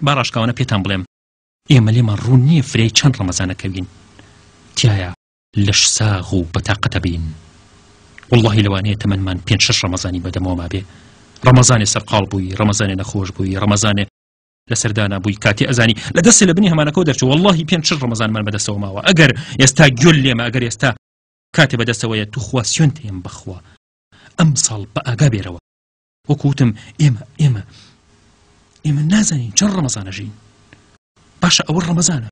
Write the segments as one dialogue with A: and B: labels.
A: باڕاشکاوانە پێتان بڵێم ئێمە لێمان ڕوون نییە فرەی چەند ڕەمەزانەکەوین تایە لەش ساغ و بەتاقەتە بین والله لەوانەیە تەمەنمان 5-6 ڕەمەزانی بەدەمەوە بێ ڕەمەزانێ سەرقاڵ بووی ڕەمەزانێ نەخۆش بووی ڕەمەزانێ لەسەردانا بووی کاتی ئەزانی لە دەستی لە بنی هەمانەکەەوە دەرچوو والله 5-6 ڕەمەزانمان بەدەستەوە ماوە ئەگەر ئێستا گوێل لێمە ئەگەر ئێستا کاتێ بەدەستەوەیە تو خوا سوێن تێم بخوا ئەم ساڵ بە ئاگا بێرەوە وەکوتم ئێمە نازانین چەند ڕەمەزانەژین باشە ئەوە ڕەمەزانە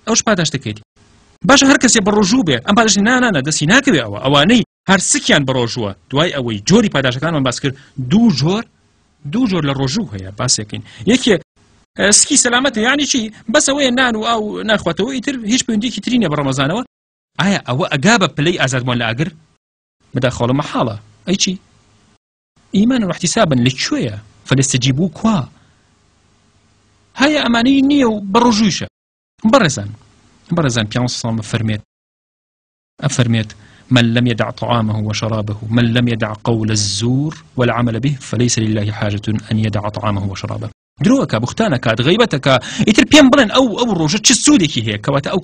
A: ئەوش پاداشتەکەیت باشە هەر کەسێ بەڕۆژوو بێ ئەم پاداشتی نانانە دەستی ناکەوێ ئەوانەی هەر سکیان بەڕۆژووە دوای ئەوەی جۆری پاداشەکانمان باس کرد دوو جۆر لە ڕۆژوو هەیە باسێکین یەکێ سکی سەلامەتە یعنی چی بەس ئەوەیە نان و ئاو ناخواتەوە ئیتر هیچ پەیوەندیەکی تری نییە بە ڕەمەزانەوە ئایا ئەوە ئەگا بە پلەی ئازادبوون لە ئاگر بەداخەڵە مەحاڵە ئەی چی ئیمان و احتیسابن لەکوێیە فەلەستەجیبوو کوا هەیە ئەمانەی نییە و بەڕۆژوویشە بەڕێزان پیانسەڵ ئەفەرمێت من لم يدع طعامه وشرابه من لم يدع قول الزور والعمل به فليس لله حاجة أن يدع طعامه وشرابه دروكا بختانك غيبتك يتر بيان بلن أو الروجة چ سودێکی هەیە کەواتە ئەو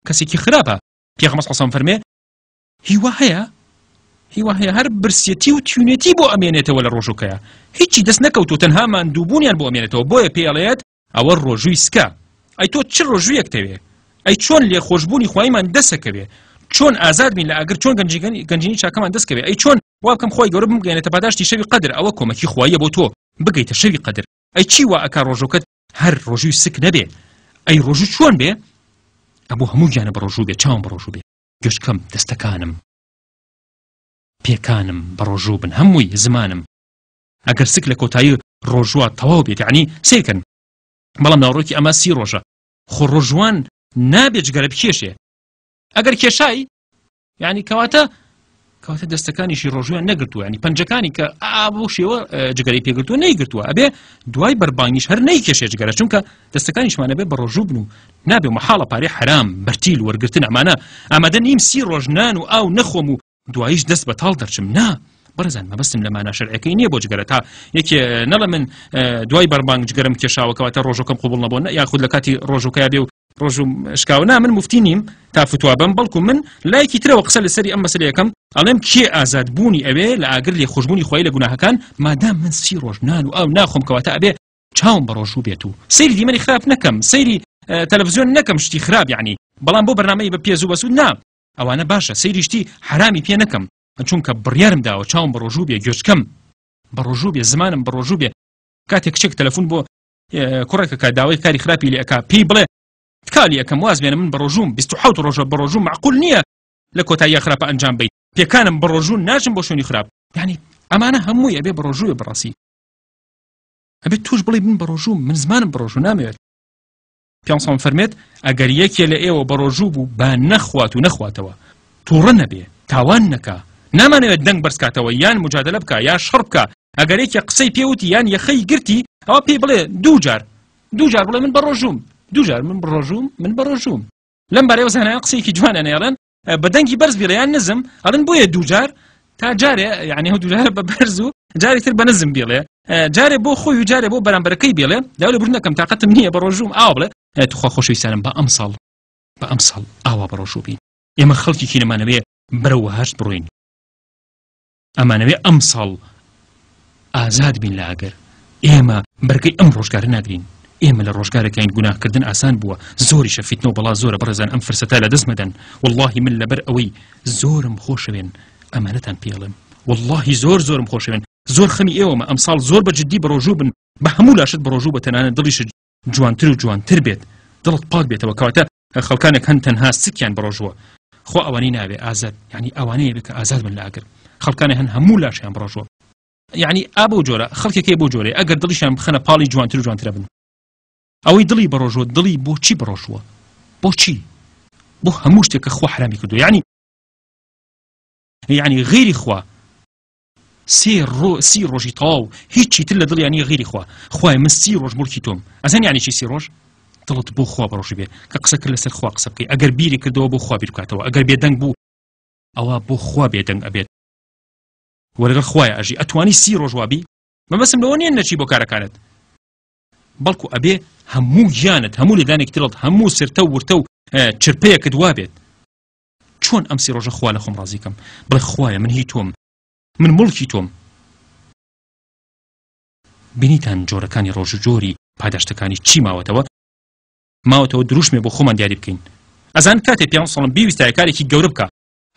A: کەسێکی خراپە پێغەمبەر صلی الله عليه وسلم فەرمێ هیوا هەیە هەر برسێتی و تیونێتی بۆ ئەمێنێتەوە لە ڕۆژووکەیە هیچی دەست نەکەوتۆ تەنها ماندووبوونیان بۆ ئەمێنێتەوە بۆیە پێڵێت ئەوە ڕۆژووی سکە ئەی تۆ چ ڕۆژوویەک تەوێ ئەی چۆن لێخۆشبوونی خوایمان دەسەکەوێ چۆن ئازاد بین لە ئاگر چۆن گەنجینی چاکەمان دەستکەوێ ئەی چۆن وا بکەم خۆی گەورە بمگەێنێتە پاداشتی شەوی قەدر ئەوە کۆمەکی خوایە بۆ تۆ بگەیتە شەوی قەدر ئەی چی وا ئەکا ڕۆژۆکەت هەر ڕۆژووی سک نەبێ ئەی ڕۆژوو چۆن بێ ئەبوو هەموو گیانە بە ڕۆژوو بێ چاوم بە ڕۆژوو بێ گوێشکەم دەستەکانم پێکانم بە ڕۆژوو بن هەمووی زمانم ئەگەر سک لە کۆتایی ڕۆژوە تەواو بێت یعنی سێکن بەڵام ناوڕۆکی ئەمە 30 ڕۆژە خۆ ڕۆژوان نابێت جگەرە بکێشێ ئەگەر کێشای یعنی کەواتە دەستەکانیشی ڕۆژویان نەگرتووە ینی پەنجەکانی کە ئابوو شێوە جگەرەی پێگرتووە نەیگرتووە ئەبێ دوای بەربانگیش هەر نەیکێشێ جگەرە چونکە دەستەکانیشمانە بێ بە ڕۆژوو بن و نابێ مەحاڵە پارەی حرام بەرتیل وەرگرتن ئەمانە ئامادە نیم 30 ڕۆژ نان و ئاو نەخۆم و دواییش دەست بەتاڵ دەرچم نا بەرزان مەبەستم لە مانە شەرعەکەی نییە بۆ جگەرە تا یەکێ نەڵە من دوای بەربانگ جگەرم کێشاوە کەواتە ڕۆژەکەم قبوڵ نەبووە یاخود لە کاتی ڕۆژوکەیە بێ و ڕۆژوم شکاونا من مفتی نیم تا فتوا بم بەڵکو من لایەکی ترەوە قسە لەسەری ئەم مەسەلەیەکەم ئەڵێم کێ ئازادبوونی ئەوێ لە ئاگر لێ خۆشبوونی خوای لە گوناهەکان مادام من 30 ڕۆژ نان و ئاو ناخۆم کەواتە ئەبێ چاوم بە ڕۆژوو بێت و سەیری دیمەنی خراپ نەکەم سەیری تەلەڤیزیۆن نەکەم شتی خراپ یعنی بەڵام بۆ بەرنامەی بە پێز و بەسوود نا ئەوانە باشە سەیری شتی حرامی پێ نەکەم چونکە بڕیارم داوە چاوم بە ڕۆژوو بێ گوێچکەم بە ڕۆژوو بێ زمانم بە ڕۆژوو بێ کاتێک کچێک تەلەفۆن بۆ کوڕێکە کە داوای کاری خراپی لێ ئەکا پێی بڵێ تکالی ئەەکەم واز بێنە من بە ڕۆژوم 27 ڕۆژە بە ڕۆژوو معقول نییە لە کۆتاییە خراپە ئەنجام بیت پێکانم بە ڕۆژوو ناچم بۆ شوێنی خراپ یعنی ئەمانە هەمووی ئەبێ بە ڕۆژوویە بڕاستی ئەبێ توش بڵێ من بە ڕۆژوو من زمانم بە ڕۆژوو نامەوێت پیانسان فەرمێت ئەگەر یەکێ لە ئێوە بە ڕۆژوو بوو با نەخوات و نەخواتەوە تووڕە نەبێ تاوان نەکا نامانەوێت دەنگ بەرزکاتەوە یان مجادلە بکە یا شەڕ بکە ئەگەر یەکێ قسەی پێوتی یان یەخەی گرتی ئەوە پێی بڵێ دوو جار بڵێ من بە ڕۆژووم دووجار من بە ڕۆژووم لەم بارەیەوە زانایان قسەیەکی جوانە نێڵێن بە دەنگی بەرز بیڵێ یان نزم ئەڵێن بۆیە دووجار تا جارێ یعنی هەو دووجار بە بەرز و جارێک تر بە نزم بێڵێ جارێ بۆ خۆی و جارێ بۆ بەرامبەرەکەی بێڵێ داوای لە بڕ نەکەم تاقەتم نییە بە ڕۆژووم ئاوا بڵێ توخوا خۆشەویستانم بە ئەم ساڵ ئاوا بە ڕۆژوو بین ئێمە خەڵکێکی نەمانەوێ بەرەوە هەشت بڕۆین ئەمانەوێ ئەم ساڵ ئازاد بین لە ئاگەر ئێمە بەرگەی ئەم ڕۆژگارە ناگرین ئێمە لە ڕۆژگارەکەین گوناهکردن ئاسان بووە زۆریشە فیتنە و بەڵا زۆرە بەڕێزان ئەم فرسەتە لە دەست مەدەن واللهی من لەبەر ئەوەی زۆرم خۆشەوێن ئەمانەتان پێڵێم واللهی زۆرم خۆشەوێن زۆر خەمی ئێوەمە ئەم ساڵ زۆر بەجددی بە ڕۆژوو بن بە هەموو لاشت بە ڕۆژوو بە تەنانە دڵیش جوانتر و جوانتر بێت دڵت پاک بێتەوە کەواتە خەڵکانێک هەن تەنها سکیان بە ڕۆژووە خۆ ئەوانەی ناوێ ئازاد یعنی ئەوانەیە بێ کە ئازاد بن لە ئاگر خەڵکانێک هەن هەموو لاشیان بە ڕۆژووە یعنی ئابە و جۆرە خەڵکێکی بۆ جۆرێ ئەگەر دڵیشان بخەنە پاڵی جوانتر و جوانترە بن ئەوەی دڵی بە ڕۆژوە دڵی بۆچی بە ڕۆژوە بۆچی بۆ هەموو شتێک کە خوا حرامی کردو یعنی غیری خوا سی ڕۆژی تەواو هیچی تر لە دڵیانی غیری خوای من 30 ڕۆژ بڵکی تۆم ئەزان یعنی چی 30 ڕۆژ دڵت بۆ خوا بە ڕۆژی بێ کە قسە کرد لەسەر خوا قسە بکەی ئەگەر بیری کردەوە بۆ خوا بیر بکاتەوە ئەگەر بێدەنگ بوو ئەوە بۆ خوا بێدەنگ ئەبێت وەرەگەر خوایە ئەژی ئەتوانی 30 ڕۆژ وابی مەبەسم لەوە نییە نەچی بۆ کارەکانت بەڵکو ئەبێ هەموو گیانت هەموو لێدانێک تڵت هەموو سرتە و ورتە و چرپەیەکت وابێت. چۆن ئەم سی ڕۆژە خوا لە خۆم ڕازیکەم بڵێ خوایە من هی تۆم، من مڵکی تۆم. بینیتان جۆرەکانی ڕۆژ و جۆری پاداشتەکانی چی ماوەتەوە دروشمێ بۆ خۆمان دیاری بکەین. ئەزان کاتێ پیان سەڵم بیویستایە کارێکی گەورە بکە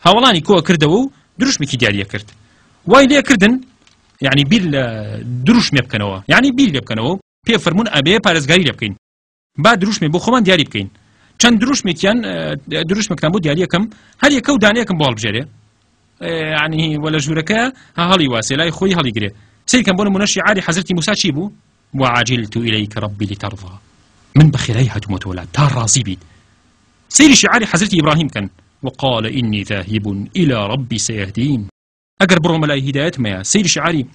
A: هاوڵانی کۆ کردەوە و دروشمێکی دیاریە کرد. وای لێکردن یعنی بیر لە دروشمێ بکەنەوە، یعنی بیر لێ بکەنەوە پێ فەرمون ئەبێ پارێزگاری لێ بکەین. با دروشمێ بۆ خۆمان دیاری بکەین. چەند دروشمێکیان دروشمێکتان بۆ دیاری یەکەم هەر یەکە و دانەیەکم بۆ هەڵبژێرێ، یعنی وەلە ژوورەکە هەڵی واسێ لای خۆی هەڵیگرێ. سیرکەم بۆ نمونە شیعاری حەزرەتی موسا چی بوو؟ وعجلت إليك ربي لترضى، من بخيري هاتموت ولا تا راضي بيت. سيري شعاري حضرتي إبراهيم كان وقال إني ذاهب إلى ربي سيهدين. أقر برو ملاي هدايات ما سيري شعاري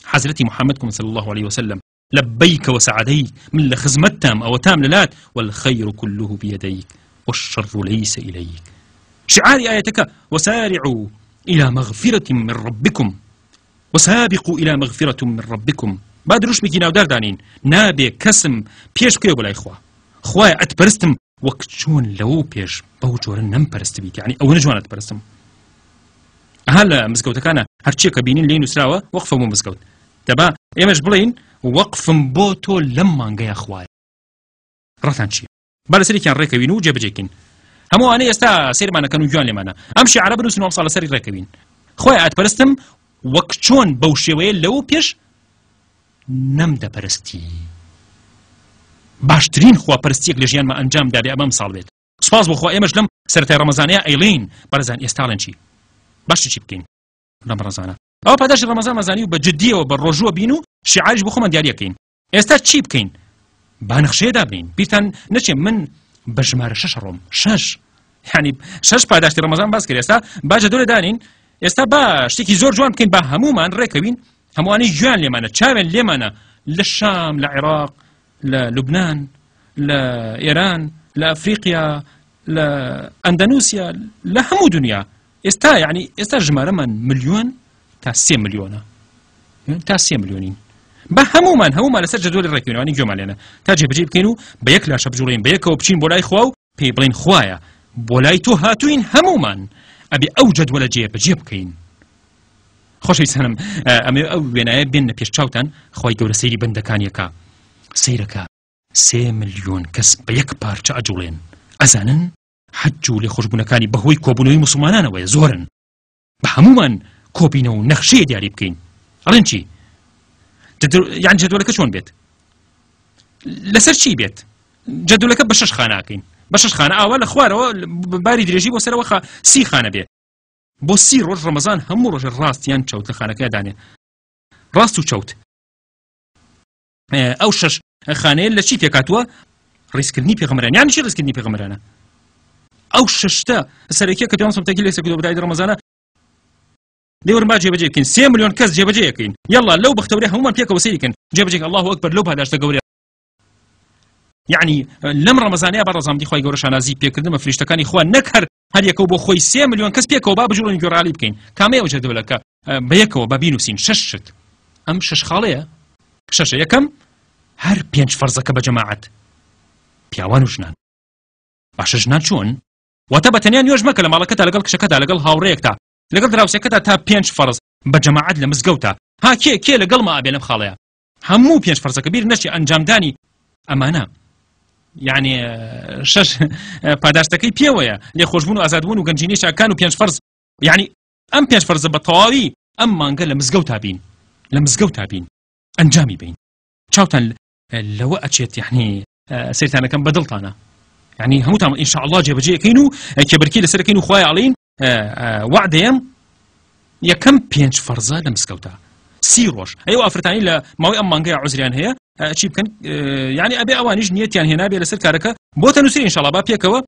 A: حضرتي محمد صلى الله عليه وسلم لبيك وسعديك من لخزمت تام أو تام للات والخير كله بيديك والشر ليس إليك. شعاري آياتك وسارعوا إلى مغفرة من ربكم وسابقوا إلى مغفرة من ربكم. با دروشمێکی ناودار دانین نابێ کەسم پێش بکەوێ بۆ لای خوا. خوایە ئەتپەرستم وەک چۆن لەوە پێش بەو جۆرە نەمپەرست بیت، یعنی ئەوە نەجوان ئەتپەرستم. ئەها لە مزگەوتەکانە هەرچیەکە بینین لێ نووسراوە وەقفە بۆ مزگەوت. دەبا ئێمەش بڵێین وەقفم بۆ تۆ لەم مانگەیە خوایە. ڕەتان چییە؟ با لەسەرێکیان ڕێکەوین و جێبەجێکین. هەمووانەی ئێستا سێرمانەکەن و گویان لێمانە ئەم شیعرە بنووسن و ئەم ساڵ لەسەری ڕێکەوین. خوایە ئەتپەرستم وەک چۆن بەو شێوەیە لەوە پێش نەمدەپەرستی. باشترین خواپەرستیەک لە ژیانمە ئەنجام دابێ ئەمەم ساڵ بێت. سوپاس بۆ خوا ئێمەش لەم سەرەتای ڕەمەزانەیە ئەیڵێین بەڕێزان ئێستاڵێن چی؟ باشە چی بکەین لەم ڕەمەزانە؟ ئەوە پاداشی ڕەمەزان مەزانی و بە جددیەوە بە ڕۆژووە بین و شیعاریش بۆ خۆمان دیاریەکەین. ئێستا چی بکەین؟ با نەخشەیەدا بین. بیرتان نەچێ من بە ژمارە 6 ڕۆم 6 یعنی 6 پاداشتی ڕەمەزان باس کرد. ئێستا با جەدۆلە دانین. ئێستا با شتێکی زۆر جوان بکەین با هەمومان ڕێکەوین. هەمووانەی گویان لێمانە چاوێن لێمانە لە شام لە عێراق لە لوبنان لە ئێران لە ئەفریقیا لە ئەندەنوسیا لە هەموو دنیا. ئێستا یعنی ئێستا ژمارەمان ملیۆن تا 3 ملیۆنە تا 3 ملیۆنین. بە هەمومان لەسەر جەدۆلی ڕێکەوینەوەی گوێمان لێنە تا جێبەجێ بکەین و بە یەک لاشە بجوڵین بە یەکەوە بچین بۆ لای خوا و پێی بڵین خوایە بۆ لای تۆ هاتوین هەمومان ئەبێ ئەو جەدوەلە جێبەجێ بکەین. خۆشەویستانم ئەمێ ئەو وێنایە بێنە پێش چاوتان خۆی گەورە سەیری بەندەکانیەکە سەیرەکە 3 ملیۆن کەس بە یەک پارچە ئەجوڵێن. ئەزانن حەج و لێخۆشبوونەکانی بەهۆی کۆبوونەوەی موسڵمانانەوەیە زۆرن. بە هەمومان کۆبینەوە و نەخشەیە دیاری بکەین. ئەڵێن چی؟ یان جەدوڵەکە چۆن بێت؟ لەسەر چی بێت؟ جەدوڵەکە بە 6 خانەکەین. بە 6 خانە ئاوا لە خوارەوە باری درێژی بۆ سەرەوە 30 خانە بێ. بۆ 30 ڕۆژ ڕەمەزان هەموو ڕۆژە ڕاستیان چەوت لە خانەکەی دانێ. ڕاست و چەوت. ئەو 6 خانەیە لە چی پێکاتوە؟ ڕیسکردنی پێغەمبەران. یعنی چی ڕیسکردنی پێغەمبەرانە؟ ئەو 6 سەرەکیە کە پیامبەر تەکی لێسە کردو بەدای ڕەمەزانە دەورن با جێبەجێ بکەین. 3 ملیۆن کەس جێبەجێ یەکەین. یەڵا لەو بەختەورە هەمومان پێکەوە سەیریکەن جێبەجێ الله ئەکبەر لەو پاداشتە گەورە. یعنی لەم ڕەمەزانەیە با ڕەزامەندی خوای گەورە شانازی پێکردن بە فریشتەکانی خوا نەکەر هەر یەکەو بۆ خۆی 3 ملیۆن کەس پێکەوە با بجوڵین گۆڕالی بکەین. کامەیە ئەو جەدوڵەکە بە یەکەوە با بینوسین 6 شت. ئەم 6 خاڵەیە. 6 یەکەم هەر 5 فەرزەکە بە جەماعەت پیاوان و ژنان. باشە ژنان چۆن؟ واتە بە تەنیا نوێژ مەکە لە ماڵەکەتا لەگەڵ کشەکەتا لەگەڵ هاوڕێیەکتا لەگەڵ دراوسێکەتا تا 5 فەرز بە جەماعەت لە مزگەوتە. ها کێ لەگەڵ ما ئابێ لەم خاڵەیە؟ هەموو 5 فەرزەکە بیر نەچێ ئەنجامدانی ئەمانە. یعنی 6 پاداشتەکەی پێوەیە لێخۆشبوون و ئازادبوون و گەنجینەی شاکان و 5 فەرز. یعنی ئەم 5 فەرزە بە تەواوی ئەم مانگە لە مزگەوتا بین. لە مزگەوتا بین ئەنجامی بین. چاوتان لەوە ئەچێت یعنی سەیرتانەکەم بەدڵتانە. یعنی هەمووتان ئینشاء الله جێبەجێەکەین و کێبرکی لەسەرەکەین و خوای ئەڵێین وعدەیەم یەکەم 5 فەرزە لە مزگەوتە 30 ڕۆژ. ئەوە ئافرەتانی لە ماوەی ئەم مانگەیە عوزریان هەیە چی بکەن؟ یعنی ئەبێ ئەوانیش نیەتیان هێنابێ لەسەر کارەکە بۆ تەنووسری ئینشاء الله با پێکەوە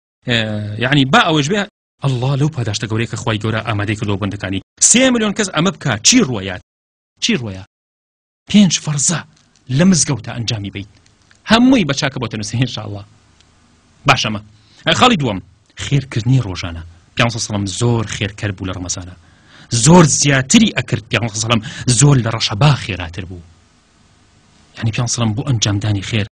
A: یعنی با ئەوەش بێ الله لەو پاداشتە گەورەی کە خوای گەورە ئامادەی کردەوە بەندەکانی 3 ملیۆن کەس ئەمە بکە چی ڕوایات؟ چی ڕوایە؟ 5 فەرزە لە مزگەوتە ئەنجامی بیت. هەمووی بە چاکە بۆ تەنووسی ئینشاء الله. باشەمە. خاڵی دووەم خێرکردنی ڕۆژانە. پیامبەر سەڵام زۆر خێرکەر بوو لە ڕەمەزانە. زۆر زیاتری ئەکرد پیامبەر سەڵام زۆر لە ڕەشەبا خێراتر بوو. یعنی پیان سەڵام بۆ ئەنجامدانی خێر